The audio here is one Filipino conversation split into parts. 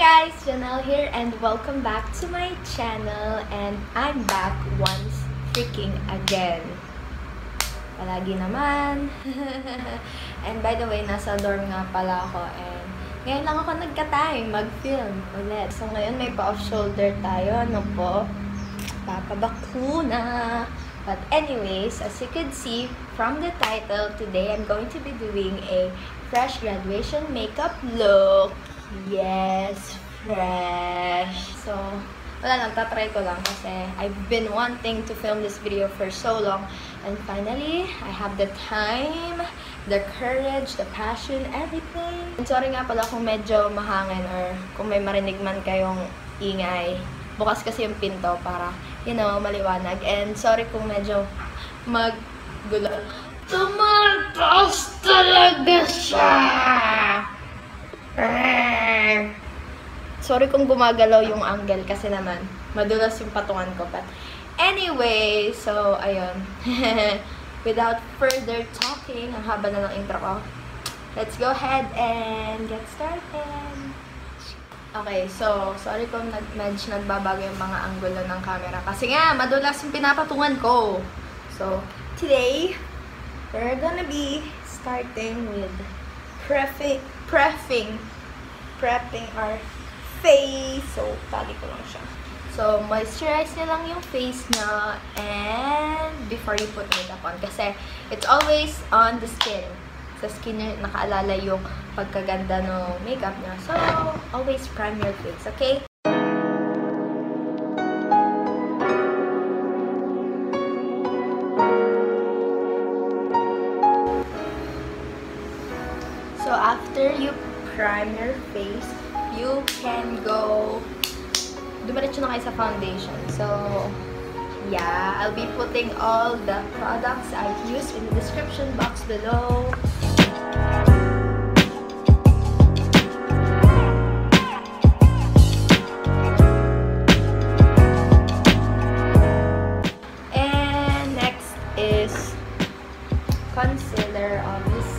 guys! Janelle here and welcome back to my channel, and I'm back once freaking again. Palagi naman. And by the way, nasa dorm nga pala ako and ngayon lang ako nagka-time mag-film ulit. So ngayon may pa-off-shoulder tayo. Ano po? Papabakuna. But anyways, as you could see from the title, today I'm going to be doing a fresh graduation makeup look. Yes, fresh. So, wala lang, tatry ko lang kasi I've been wanting to film this video for so long. And finally, I have the time, the courage, the passion, everything. And sorry nga pala kung medyo mahangin or kung may marinig man kayong ingay. Bukas kasi yung pinto para, you know, maliwanag. And sorry kung medyo maggulo. Tumaltas talaga siya! Sorry kung gumagalaw yung angle kasi naman madulas yung patungan ko. But anyway, so ayun. Without further talking, ang haba na ng intro ko. Let's go ahead and get started. Okay, so sorry kung medyo nagbabago yung mga angulo ng camera kasi nga madulas yung pinapatungan ko. So today, we're gonna be starting with prepping our face. So, tali ko lang siya. So, moisturize nyo lang yung face na and before you put makeup on. Kasi, it's always on the skin. Sa skin nyo nakaalala yung pagkaganda ng makeup nyo. So, always prime your face, okay? So, after you prime your face, you can go dumiretso na kayo sa foundation. So, yeah, I'll be putting all the products I've used in the description box below. And next is concealer, obviously.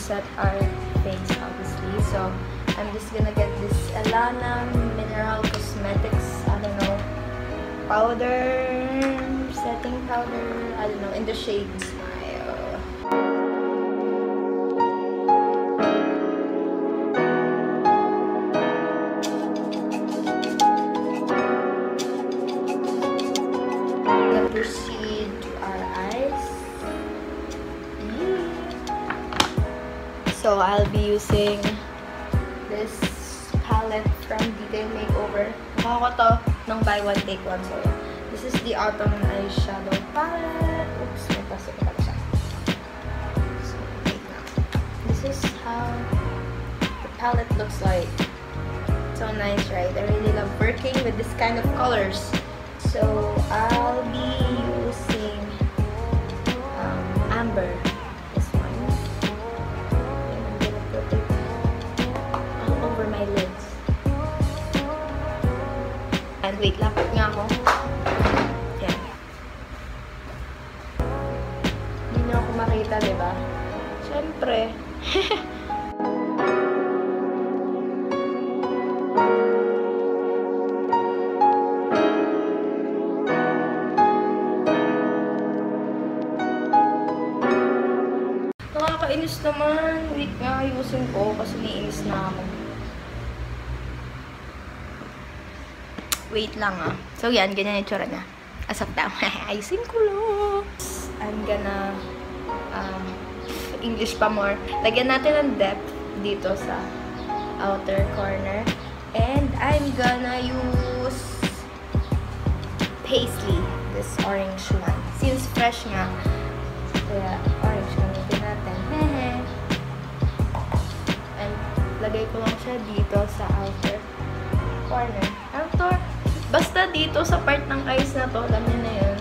Set our face, obviously. So I'm just gonna get this Ellana mineral cosmetics, I don't know, powder, setting powder, I don't know, in the shade Smile. Let's proceed to our eyes. So, I'll be using this palette from Detail Makeover. Nakuha ko to nung buy one take one. So, yeah. This is the autumn eyeshadow palette. Oops, may pasok pa siya. So, wait na. This is how the palette looks like. So nice, right? I really love working with this kind of colors. So, I'll be using amber. And wait, lapit nga ako. Yan. Hindi na ako makita, diba? Siyempre. Nakakainis naman. Wait nga, ayusin ko kasi naiinis na ako. Wait lang ah. So yan, ganyan yung tsura niya. As of now. Ayusin ko lang. I'm gonna English pa more. Lagyan natin ng depth dito sa outer corner. And I'm gonna use Paisley. This orange one. Since fresh nga. Kaya orange gamitin natin. And lagay ko lang siya dito sa outer corner. Outer. Basta dito sa part ng eyes na to, alam niyo na yun.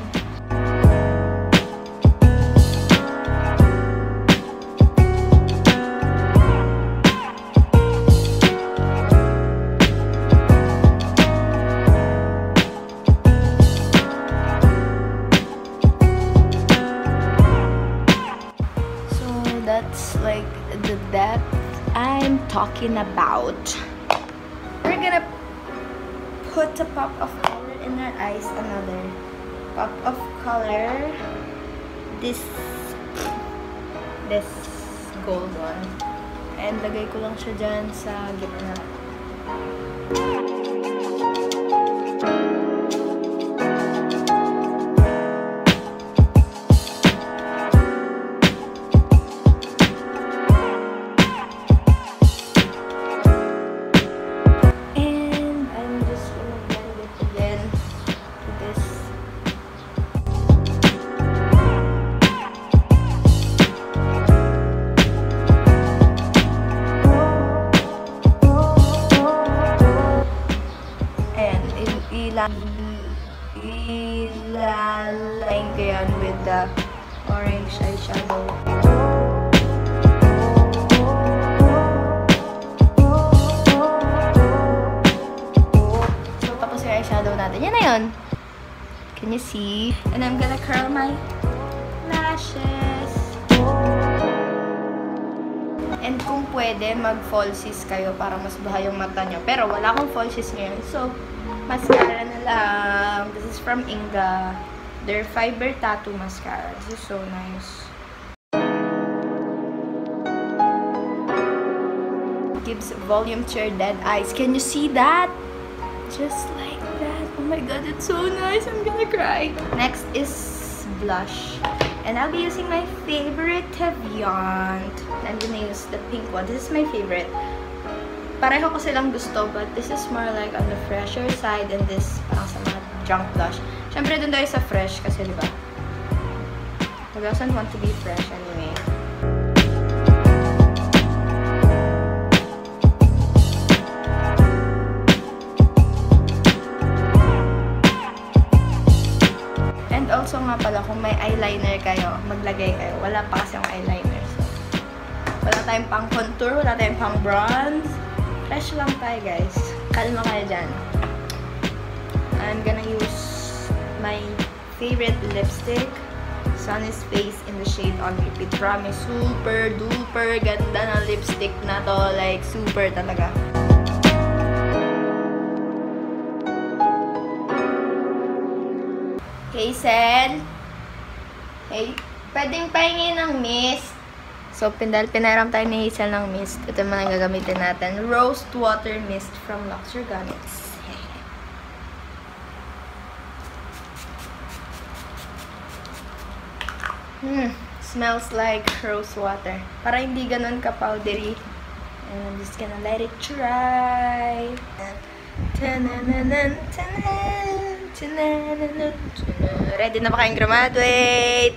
talking about. We're gonna put a pop of color in our eyes. Another pop of color. This gold one. And lagay ko lang siya dyan sa gitna. Ilaline ko yan with the orange eyeshadow. So, tapos yung eyeshadow natin. Yan na yun. Can you see? And I'm gonna curl my lashes. And kung pwede, mag-falsies kayo para mas baha yung mata nyo. Pero wala akong falsies ngayon. So, mascara na lang. This is from Inga. Their fiber tattoo mascara. This is so nice. Gives volume to your dead eyes. Can you see that? Just like that. Oh my god, it's so nice. I'm gonna cry. Next is blush. And I'll be using my favorite teviant. I'm gonna use the pink one. This is my favorite. Pareho ko silang gusto, but this is more like on the fresher side and this parang sa mga junk blush. Siyempre, dun tayo sa fresh kasi, diba? Who doesn't want to be fresh anyway? And also nga pala, kung may eyeliner kayo, maglagay kayo. Wala pa kasi yung eyeliner. So, wala tayong pang contour, wala tayong pang bronze. Fresh lang tayo, guys. Kalma kayo dyan. I'm gonna use my favorite lipstick, Sunnies Face in the shade On Repeat. Promise, super duper ganda ng lipstick na to. Like, super talaga. Hazel? Hey, pwedeng pahingin ng mist. So, pinaram tayo ni Hazel ng mist. Ito naman ang gagamitin natin. Rosewater mist from Luxe Organix. Smells like rosewater. Para hindi ganun ka-powdery. And I'm just gonna let it dry. Ready na ba kayong graduate?